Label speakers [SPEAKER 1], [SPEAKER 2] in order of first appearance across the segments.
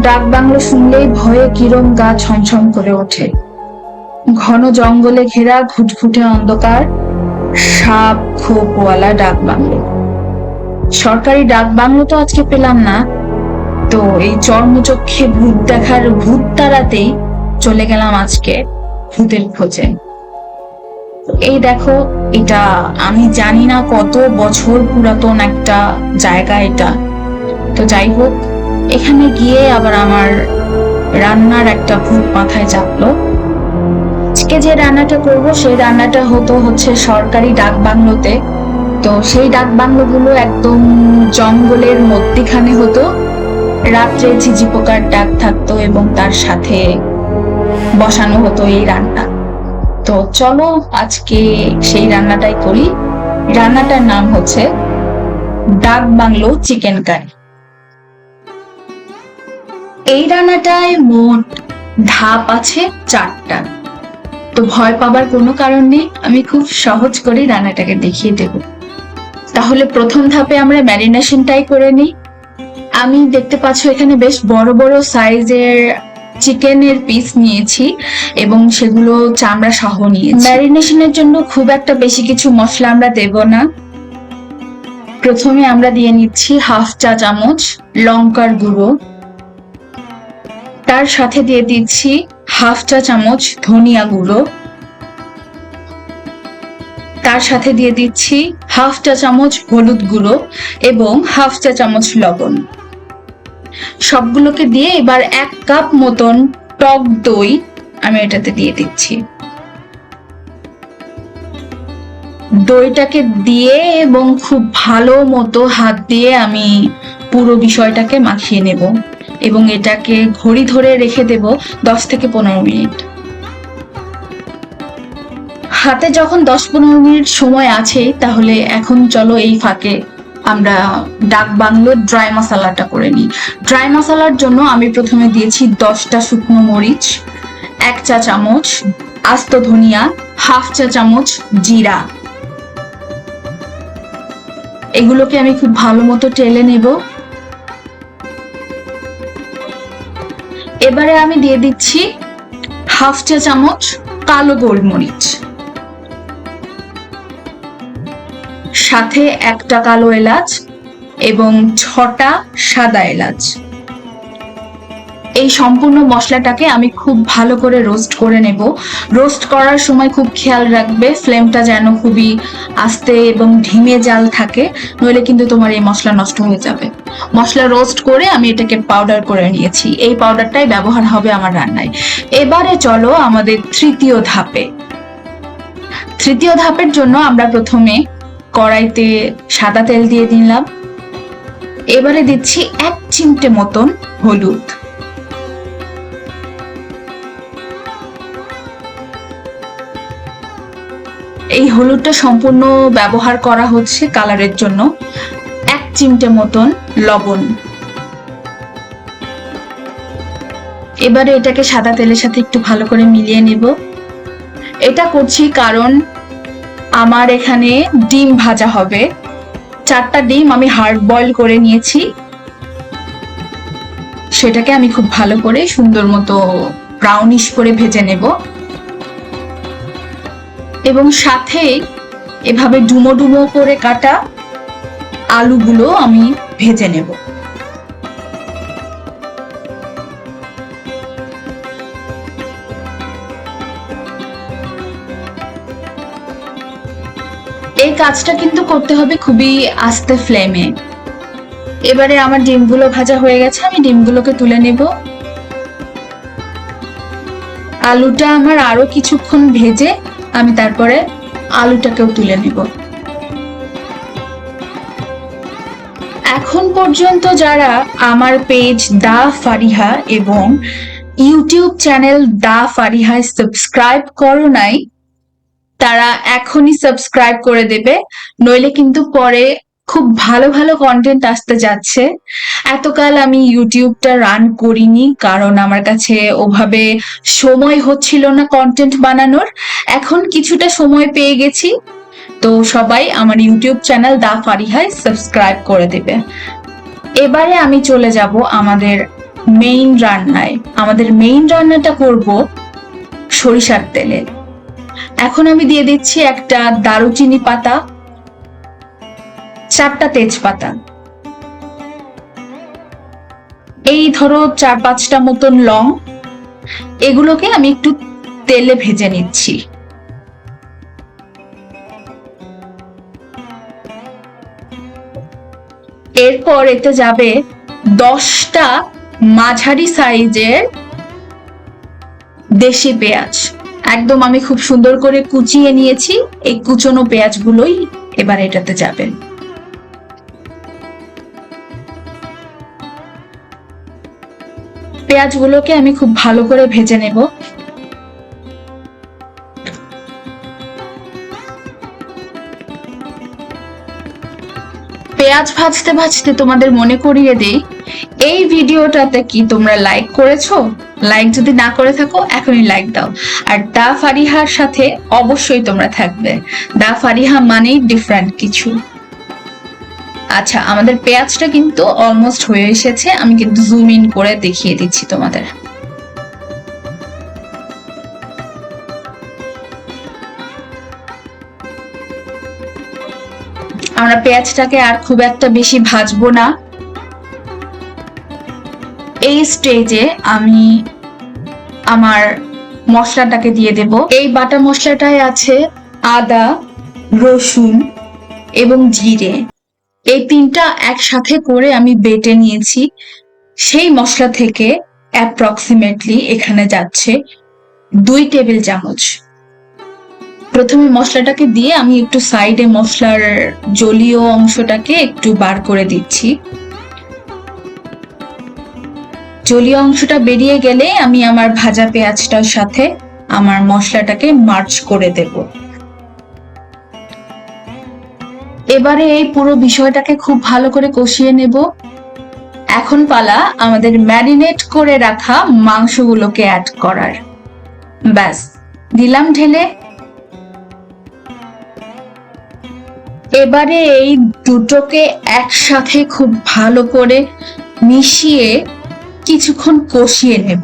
[SPEAKER 1] ডাক বাংলো শুনলেই ভয়ে কিরম গা ছমছম করে ওঠে। ঘন জঙ্গলে ঘেরা ঘুটঘুটে অন্ধকার, সাপ খোপওয়ালা ডাক বাংলো। সরকারি ডাক বাংলো তো আজকে পেলাম না, তো এই চর্মচক্ষে ভূত দেখার ভূত তাড়াতেই চলে গেলাম আজকে ভূতের খোঁজে। এই দেখো, এটা আমি জানি না কত বছর পুরাতন একটা জায়গা এটা। তো যাই হোক, এখানে গিয়ে আবার আমার রান্নার একটা ভূত মাথায় চাপলো। আজকে যে রান্নাটা করব সেই রান্নাটা হচ্ছে সরকারি ডাক বাংলোতে। তো সেই ডাক বাংলোগুলো একদম জঙ্গলের মধ্যিখানে হতো। রাত্রে ঝিঝি পোকার ডাক থাকতো এবং তার সাথে বসানো হতো এই রান্না। তো চলো আজকে সেই রান্নাটাই করি। রান্নাটার নাম হচ্ছে ডাক বাংলো চিকেন কারি। এই রান্নাটায় মোট ধাপ আছে 4টা। তো ভয় পাবার কোনো কারণ নেই, আমি খুব সহজ করে রান্নাটাকে দেখিয়ে দেব। তাহলে প্রথম ধাপে আমরা ম্যারিনেশনটাই করে নিই। আমি দেখতে পাচ্ছ এখানে বেশ বড় বড় সাইজের চিকেনের পিস নিয়েছি এবং সেগুলো চামড়া সহ নিয়েছি। ম্যারিনেশনের জন্য খুব একটা বেশি কিছু মশলা আমরা দেব না। প্রথমে আমরা দিয়ে নিচ্ছি 1/2 চা চামচ লঙ্কার গুঁড়ো, তার সাথে দিয়ে দিচ্ছি 1/2 চা চামচ ধনিয়া গুঁড়ো, তার সাথে দিয়ে দিচ্ছি 1/2 চা চামচ হলুদ গুঁড়ো এবং 1/2 চা চামচ লবণ। সবগুলোকে দিয়ে এবার 1 কাপ মতন টক দই আমি এটাতে দিয়ে দিচ্ছি। দইটাকে দিয়ে এবং খুব ভালো মতো হাত দিয়ে আমি পুরো বিষয়টাকে মাখিয়ে নেব এবং এটাকে ঘড়ি ধরে রেখে দেব 10 থেকে 15 মিনিট। হাতে যখন 10-15 মিনিট সময় আছে, তাহলে এখন চলো এই ফাঁকে আমরা ডাক বাংলোর ড্রাই মশলাটা করে নিই। ড্রাই মশলার জন্য আমি প্রথমে দিয়েছি 10টা শুকনো মরিচ, 1 চা চামচ আস্ত ধনিয়া, 1/2 চা চামচ জিরা। এগুলোকে আমি খুব ভালো মতো টেলে নেব। এবারে আমি দিয়ে দিচ্ছি 1/2 চা চামচ কালো গোলমরিচ, সাথে 1টা কালো এলাচ এবং 6টা সাদা এলাচ। এই সম্পূর্ণ মশলাটাকে আমি খুব ভালো করে রোস্ট করে নেব। রোস্ট করার সময় খুব খেয়াল রাখবে ফ্লেমটা যেন খুবই আস্তে এবং ধিমে জাল থাকে, নইলে কিন্তু তোমার এই মশলা নষ্ট হয়ে যাবে। মশলা রোস্ট করে আমি এটাকে পাউডার করে নিয়েছি। এই পাউডারটাই ব্যবহার হবে আমার রান্নায়। এবারে চলো আমাদের তৃতীয় ধাপে। তৃতীয় ধাপের জন্য আমরা প্রথমে কড়াইতে সাদা তেল দিয়ে দিলাম। এবারে দিচ্ছি 1 চিমটে মতন হলুদ, এই হলুদটা সম্পূর্ণ ব্যবহার করা হচ্ছে কালারের জন্য। 1 চিমটে মতন লবণ। এবারে এটাকে সাদা তেলের সাথে একটু ভালো করে মিলিয়ে নেব। এটা করছি কারণ আমার এখানে ডিম ভাজা হবে। 4টা ডিম আমি হার্ড বয়েল করে নিয়েছি, সেটাকে আমি খুব ভালো করে সুন্দর মতো ব্রাউনিশ করে ভেজে নেব এবং সাথে এভাবে ডুমো ডুমো করে কাটা আলুগুলো আমি ভেজে নেব। এই কাজটা কিন্তু করতে হবে খুবই আস্তে ফ্লেমে। এবারে আমার ডিমগুলো ভাজা হয়ে গেছে, আমি ডিমগুলোকে তুলে নেব। আলুটা আমার আরো কিছুক্ষণ ভেজে আমি তারপরে আলুটাকেও তুলে নেব। এখন পর্যন্ত যারা আমার পেজ দা ফারিহা এবং ইউটিউব চ্যানেল দা ফারিহায় সাবস্ক্রাইব করো নাই, তারা এখনই সাবস্ক্রাইব করে দেবে, নইলে কিন্তু পরে খুব ভালো ভালো কন্টেন্ট আসতে যাচ্ছে। এতকাল আমি ইউটিউবটা রান করিনি কারণ আমার কাছে ওভাবে সময় হচ্ছিল না কন্টেন্ট বানানোর। এখন কিছুটা সময় পেয়ে গেছি, তো সবাই আমার ইউটিউব চ্যানেল দা ফারিহায় সাবস্ক্রাইব করে দেবে। এবারে আমি চলে যাব আমাদের মেইন রান্নায়। আমাদের মেইন রান্নাটা করব সরিষার তেলে। এখন আমি দিয়ে দিচ্ছি একটা দারুচিনি পাতা, 4টা তেজপাতা, এই ধরো 4-5টা মতন লং। এগুলোকে আমি একটু তেলে ভেজে নিচ্ছি। এরপর এতে যাবে 10টা মাঝারি সাইজের দেশি পেঁয়াজ। একদম আমি খুব সুন্দর করে কুচিয়ে নিয়েছি। এই কুচনো পেঁয়াজগুলোই এবার এটাতে যাবে। পেঁয়াজগুলোকে আমি খুব ভালো করে ভেজে নেব। পেঁয়াজ ভাজতে ভাজতে তোমাদের মনে করিয়ে দেই, এই ভিডিওটাতে কি তোমরা লাইক করেছো? লাইক যদি না করে থাকো এখনই লাইক দাও। আর দা ফারিহার সাথে অবশ্যই তোমরা থাকবে। দা ফারিহা মানেই ডিফারেন্ট কিছু। আচ্ছা, আমাদের পেঁয়াজটা কিন্তু অলমোস্ট হয়ে এসেছে। আমি কিন্তু জুম ইন করে দেখিয়ে দিচ্ছি তোমাদের। আমরা পেঁয়াজটাকে আর খুব একটা বেশি ভাজবো না। এই স্টেজে আমি আমার মশলাটাকে দিয়ে দেব। এই বাটা মশলাটায় আছে আদা, রসুন এবং জিরে। এই 3টা একসাথে করে আমি বেটে নিয়েছি। সেই মশলা থেকে অ্যাপ্রক্সিমেটলি এখানে যাচ্ছে 2 টেবিল চামচ। প্রথমে মশলাটাকে দিয়ে আমি একটু সাইডে মশলার জলীয় অংশটাকে একটু বার করে দিচ্ছি। জলীয় অংশটা বেরিয়ে গেলে আমি আমার ভাজা পেঁয়াজটার সাথে আমার মশলাটাকে মার্চ করে দেব। এবারে এই পুরো বিষয়টাকে খুব ভালো করে কষিয়ে নেব। এখন পালা আমাদের ম্যারিনেট করে রাখা মাংসগুলোকে অ্যাড করার। ব্যাস, দিলাম ঢেলে। এবারে এই দুটোকে একসাথে খুব ভালো করে মিশিয়ে কিছুক্ষণ কষিয়ে নেব।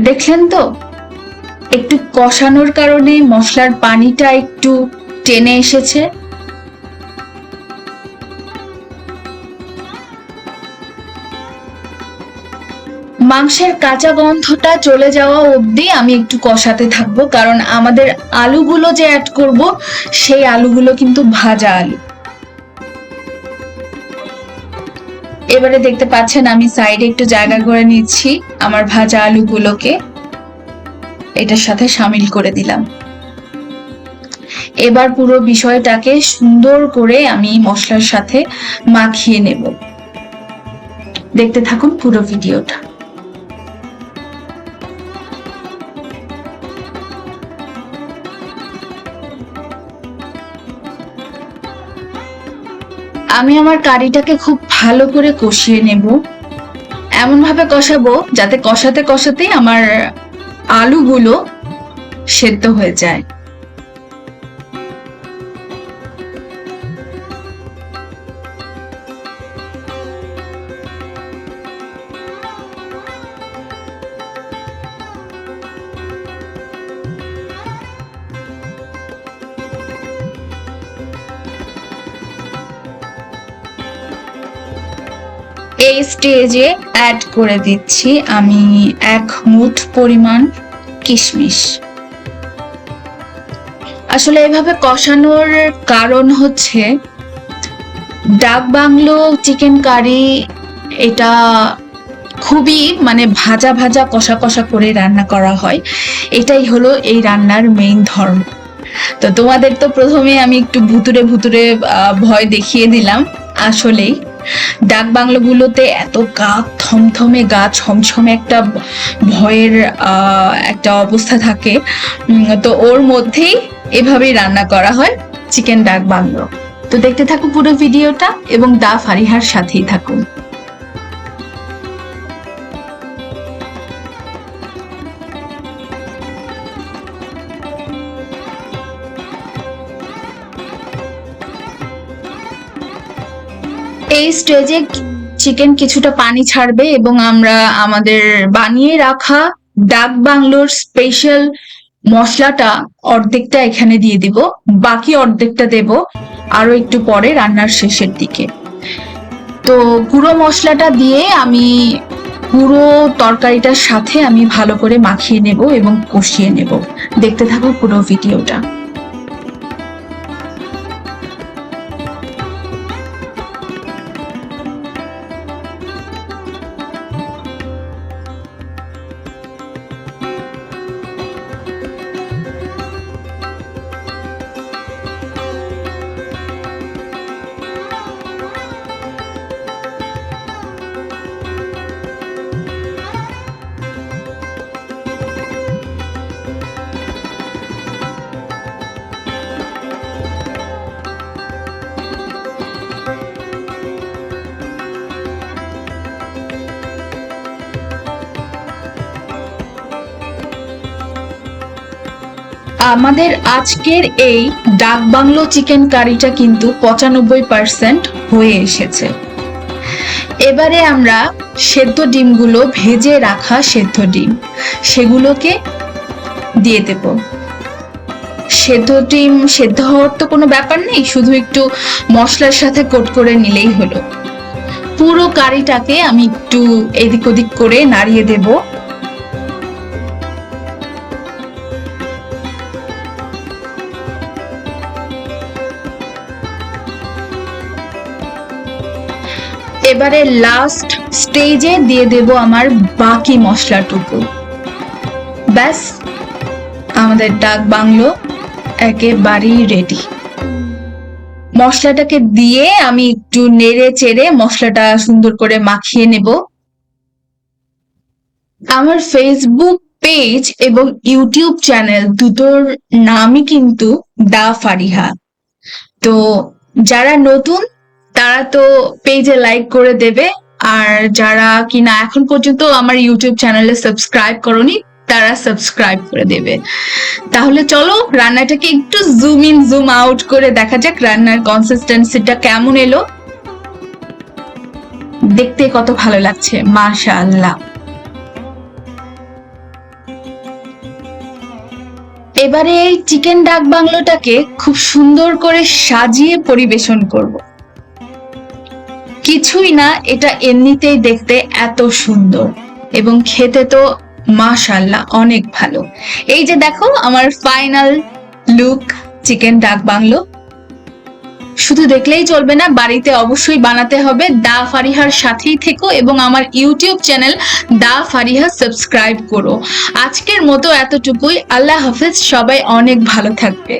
[SPEAKER 1] দেখলেন তো, একটু কষানোর কারণে মশলার পানিটা একটু টেনে এসেছে। মাংসের কাঁচা গন্ধটা চলে যাওয়া অবধি আমি একটু কষাতে থাকবো, কারণ আমাদের আলুগুলো যে অ্যাড করব সেই আলুগুলো কিন্তু ভাজা আলু। এবারে দেখতে পাচ্ছেন আমি সাইডে একটু জায়গা করে নিচ্ছি আমার ভাজা আলুগুলোকে এটার সাথে শামিল করে দিলাম। এবার পুরো বিষয়টাকে সুন্দর করে আমি মশলার সাথে মাখিয়ে নেব। দেখতে থাকুন পুরো ভিডিওটা। আমি আমার কারিটাকে খুব ভালো করে কষিয়ে নেব। এমন ভাবে কষাবো যাতে কষাতে কষাতেই আমার আলুগুলো সেদ্ধ হয়ে যায়। এই স্টেজে অ্যাড করে দিচ্ছি আমি 1 মুঠ পরিমাণ কিশমিশ। আসলে এভাবে কষানোর কারণ হচ্ছে ডাক বাংলো চিকেন কারি এটা খুবই মানে ভাজা ভাজা কষা কষা করে রান্না করা হয়। এটাই হলো এই রান্নার মেইন ধর্ম। তো তোমাদের তো প্রথমে আমি একটু ভুতুরে ভুতুরে ভয় দেখিয়ে দিলাম। আসলেই ডাক বাংলোগুলোতে এত কাক থমথমে গা ছমছমে একটা ভয়ের একটা অবস্থা থাকে। তো ওর মধ্যেই এভাবেই রান্না করা হয় চিকেন ডাক বাংলো। তো দেখতে থাকো পুরো ভিডিওটা এবং দা ফারিহার সাথেই থাকুন। এই স্টেজে চিকেন কিছুটা পানি ছাড়বে এবং আমরা আমাদের বানিয়ে রাখা ডাক বাংলোর স্পেশাল মশলাটা অর্ধেকটা এখানে দিয়ে দিব, বাকি অর্ধেকটা দেব আরো একটু পরে রান্নার শেষের দিকে। তো গুঁড়ো মশলাটা দিয়ে আমি পুরো তরকারিটার সাথে আমি ভালো করে মাখিয়ে নেব এবং কষিয়ে নেব। দেখতে থাকো পুরো ভিডিওটা। আমাদের আজকের এই ডাক বাংলো চিকেন কারিটা কিন্তু 95% হয়ে এসেছে। এবারে আমরা সেদ্ধ ডিমগুলো, ভেজে রাখা সেদ্ধ ডিম, সেগুলোকে দিয়ে দেব। সেদ্ধ ডিম সেদ্ধ হওয়ার তো কোনো ব্যাপার নেই, শুধু একটু মশলার সাথে কোট করে নিলেই হলো। পুরো কারিটাকে আমি একটু এদিক ওদিক করে নাড়িয়ে দেব। এবারে লাস্ট স্টেজে দিয়ে দেব আমার বাকি মশলাটুকু। ব্যাস, আমাদের ডাক বাংলো একেবারেই রেডি। মশলাটাকে দিয়ে আমি একটু নেড়ে চেড়ে মশলাটা সুন্দর করে মাখিয়ে নেব। আমার ফেসবুক পেজ এবং ইউটিউব চ্যানেল দুটোর নামই কিন্তু দা ফারিহা। তো যারা নতুন তারা তো পেজে লাইক করে দেবে, আর যারা কিনা এখন পর্যন্ত আমার ইউটিউব চ্যানেলে সাবস্ক্রাইব করনি তারা সাবস্ক্রাইব করে দেবে। তাহলে চলো রান্নাটাকে একটু জুম ইন জুম আউট করে দেখা যাক রান্নার কনসিস্টেন্সিটা কেমন এলো। দেখতে কত ভালো লাগছে, মাশাআল্লাহ। এবারে এই চিকেন ডাক বাংলোটাকে খুব সুন্দর করে সাজিয়ে পরিবেশন করব। কিছুই না, এটা এমনিতেই দেখতে এত সুন্দর এবং খেতে তো মাশাআল্লাহ অনেক ভালো। এই যে দেখো আমার ফাইনাল লুক চিকেন ডাক বাংলো। শুধু দেখলেই চলবে না, বাড়িতে অবশ্যই বানাতে হবে। দা ফারিহার সাথেই থেকো এবং আমার ইউটিউব চ্যানেল দা ফারিহা সাবস্ক্রাইব করো। আজকের মতো এতটুকুই। আল্লাহ হাফেজ, সবাই অনেক ভালো থাকবে।